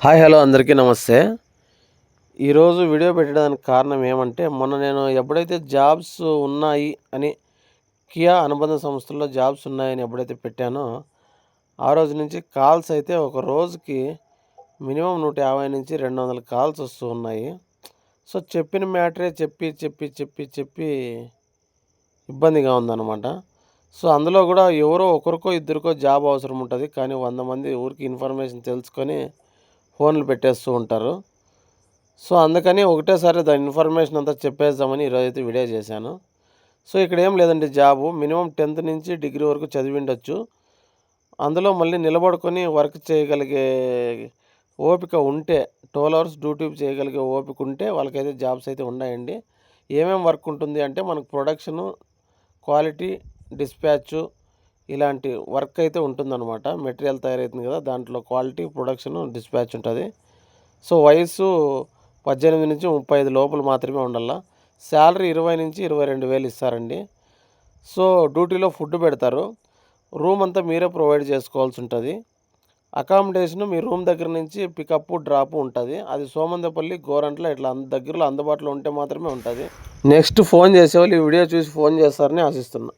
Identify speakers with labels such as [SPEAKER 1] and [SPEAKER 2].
[SPEAKER 1] Hi hello అందరికీ నమస్తే. ఈరోజు వీడియో పెట్టడానికి కారణం ఏమంటే, మొన్న నేను ఎప్పుడైతే జాబ్స్ ఉన్నాయి అని కియా అనుబంధ సంస్థల్లో జాబ్స్ ఉన్నాయని ఎప్పుడైతే పెట్టానో, ఆ రోజు నుంచి కాల్స్ అయితే ఒక రోజుకి మినిమమ్ 150-200 కాల్స్ వస్తూ ఉన్నాయి. సో, చెప్పిన మ్యాటరే చెప్పి ఇబ్బందిగా ఉందన్నమాట. సో, అందులో కూడా ఎవరో ఒకరికో ఇద్దరికో జాబ్ అవసరం ఉంటది. కానీ 100 మంది ఊరికే ఇన్ఫర్మేషన్ తెలుసుకొని ఫోన్లు పెట్టేస్తూ ఉంటారు. సో, అందుకని ఒకటేసారి దాని ఇన్ఫర్మేషన్ అంతా చెప్పేద్దామని ఈరోజైతే వీడియో చేశాను. సో, ఇక్కడ ఏం లేదండి, జాబు మినిమమ్ 10థ్ నుంచి డిగ్రీ వరకు చదివిండొచ్చు. అందులో మళ్ళీ నిలబడుకొని వర్క్ చేయగలిగే ఓపిక ఉంటే, 12 అవర్స్ డ్యూటీ చేయగలిగే ఓపిక ఉంటే వాళ్ళకైతే జాబ్స్ అయితే ఉన్నాయండి. ఏమేం వర్క్ ఉంటుంది అంటే, మనకు ప్రొడక్షను, క్వాలిటీ, డిస్పాచు ఇలాంటి వర్క్ అయితే ఉంటుందన్నమాట. మెటీరియల్ తయారవుతుంది కదా, దాంట్లో క్వాలిటీ, ప్రొడక్షను, డిస్పాచ్ ఉంటుంది. సో, వయసు 18-35 లోపల మాత్రమే ఉండాల. శాలరీ 20,000-22,000 ఇస్తారండి. సో, డ్యూటీలో ఫుడ్ పెడతారు. రూమ్ అంతా మీరే ప్రొవైడ్ చేసుకోవాల్సి ఉంటుంది. అకామిడేషను మీ రూమ్ దగ్గర నుంచి పికప్, డ్రాపు ఉంటుంది. అది సోమందేపల్లి, గోరంట్ల ఇట్లా దగ్గరలో అందుబాటులో ఉంటే మాత్రమే ఉంటుంది. నెక్స్ట్ ఫోన్ చేసేవాళ్ళు ఈ వీడియో చూసి ఫోన్ చేస్తారని ఆశిస్తున్నా.